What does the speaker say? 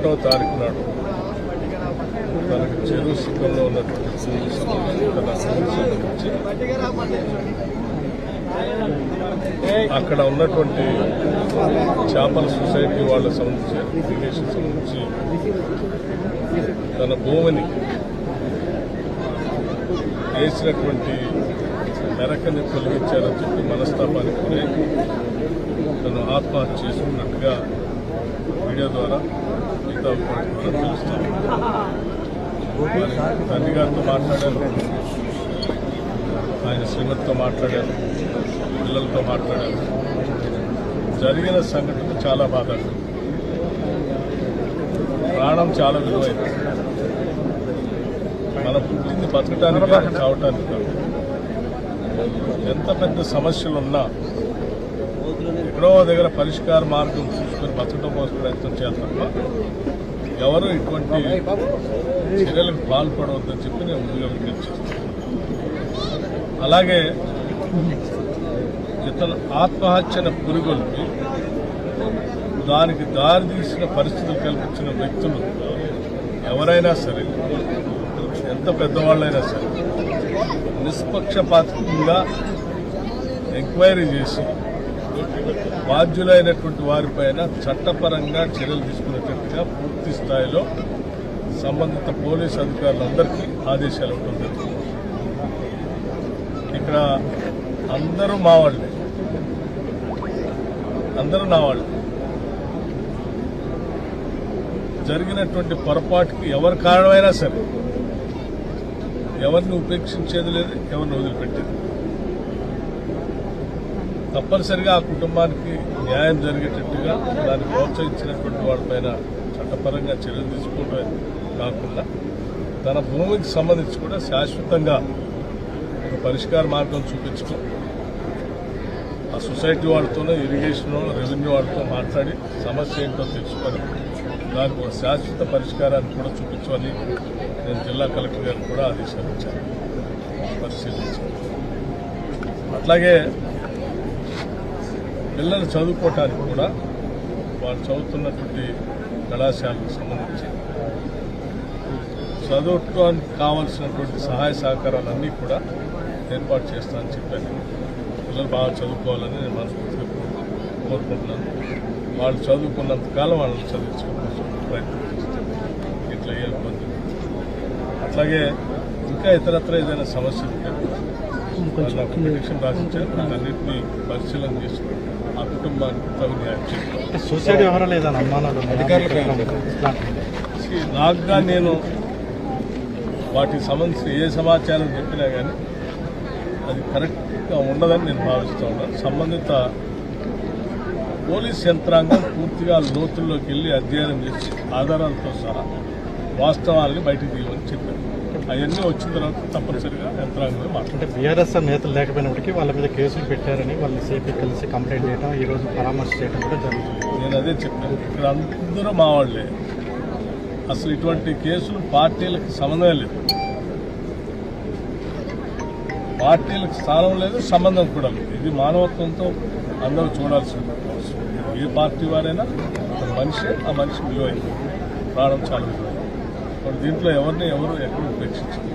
ఒకటవ తారీఖు నాడు తనకు చెరువు సుఖంలో ఉన్నటువంటి సంబంధించి అక్కడ ఉన్నటువంటి చేపల సొసైటీ వాళ్ళకి సంబంధించి ఇరిగేషన్ సంబంధించి తన భూమిని వేసినటువంటి మెరకని తొలగించారని చెప్పి మనస్తాపానికి గురై తను ఆత్మహత్య చేసుకున్నట్టుగా మీడియా ద్వారా మిగతా ద్వారా తెలుస్తాను. తండ్రి గారితో మాట్లాడాను, ఆయన శ్రీమతితో మాట్లాడాను, పిల్లలతో మాట్లాడాను. జరిగిన సంఘటన చాలా బాధాకరం. ప్రాణం చాలా విలువైంది. మనం పుట్టింది బతకడానికి కానీ చావటానికి కాదు. ఎంత పెద్ద సమస్యలున్నా ఎక్కడో దగ్గర పరిష్కార మార్గం చూసుకొని బతకడం కోసం ప్రయత్నం చేస్తాం. ఎవరు ఇటువంటి చర్యలకు పాల్పడవద్దని చెప్పి నేను ముందుగా విజ్ఞప్తి చేస్తాను. అలాగే ఇతను ఆత్మహత్యను పురుగొల్పి దానికి దారితీసిన పరిస్థితులు కల్పించిన వ్యక్తులు ఎవరైనా సరే, ఎంత పెద్దవాళ్ళైనా సరే, నిష్పక్షపాతంగా ఎంక్వైరీ చేసి బాధ్యులైనటువంటి వారిపైన చట్టపరంగా చర్యలు తీసుకునేటట్టుగా పూర్తి స్థాయిలో సంబంధిత పోలీసు అధికారులందరికీ ఆదేశాలు ఇవ్వడం జరుగుతుంది. ఇక్కడ అందరూ మా వాళ్ళే, అందరూ నా వాళ్ళు. జరిగినటువంటి పొరపాటుకి ఎవరి కారణమైనా సరే ఎవరిని ఉపేక్షించేది లేదు, ఎవరిని వదిలిపెట్టేది. తప్పనిసరిగా ఆ కుటుంబానికి న్యాయం జరిగేటట్టుగా దాన్ని ప్రోత్సహించినటువంటి వాళ్ళపైన చట్టపరంగా చర్యలు తీసుకోవడమే కాకుండా తన భూమికి సంబంధించి కూడా శాశ్వతంగా ఒక పరిష్కార మార్గం చూపించడం, ఆ సొసైటీ వాళ్ళతోనో ఇరిగేషన్ రెవెన్యూ వాళ్ళతో మాట్లాడి సమస్య ఏంటో తెలుసుకొని దానికి ఒక శాశ్వత పరిష్కారాన్ని కూడా చూపించమని నేను జిల్లా కలెక్టర్ గారికి కూడా ఆదేశాలు ఇచ్చాను, పరిశీలించాను. అట్లాగే పిల్లలు చదువుకోవటానికి కూడా వాళ్ళు చదువుతున్నటువంటి కళాశాలకు సంబంధించి చదువుకోవడానికి కావాల్సినటువంటి సహాయ సహకారాలన్నీ కూడా ఏర్పాటు చేస్తానని చెప్పాను. పిల్లలు బాగా చదువుకోవాలని నేను మనస్ఫూర్తిగా కోరుకుంటున్నాను. వాళ్ళు చదువుకున్నంతకాలం వాళ్ళని చదివించుకోవడం ప్రయత్నం చేస్తాను. ఇట్లా ఏ ఇబ్బంది. అట్లాగే ఇంకా ఇతరత్ర ఏదైనా సమస్య ఉంటే నాకు పిటిషన్ రాసించారు. అన్నింటినీ పరిశీలన చేసి ఆ కుటుంబానికి తగు న్యాయం చేస్తాను. నాకుగా నేను వాటికి సంబంధించిన ఏ సమాచారం చెప్పినా కానీ అది కరెక్ట్గా ఉండదని నేను భావిస్తూ ఉన్నాను. సంబంధిత పోలీస్ యంత్రాంగం పూర్తిగా లోతుల్లోకి వెళ్ళి అధ్యయనం చేసి ఆధారాలతో సహా వాస్తవాలని బయటకు తీయమని చెప్పారు. అవన్నీ వచ్చిన తర్వాత తప్పనిసరిగా యంత్రాంగం అంటే బీఆర్ఎస్ నేతలు లేకపోయినప్పటికీ వాళ్ళ మీద కేసులు పెట్టారని వాళ్ళు సేపీ కలిసి కంప్లైంట్ చేయడం, ఈ రోజు పరామర్శ చేయడం కూడా జరుగుతుంది. నేను అదే చెప్పాను. ఇక్కడ అందరూ మా వాళ్ళే. అసలు ఇటువంటి కేసులు పార్టీలకు సంబంధం లేదు, పార్టీలకు స్థానం లేదు, సంబంధం కూడా లేదు. ఇది మానవత్వంతో అందరూ చూడాల్సిన అవసరం. ఏ పార్టీ వారైనా ఒక మనిషి, ఆ మనిషి విలువైంది, ప్రాణం చాలా విలువైంది. దీంట్లో ఎవరిని ఎవరు ఎక్కడ ఉపేక్షించారు.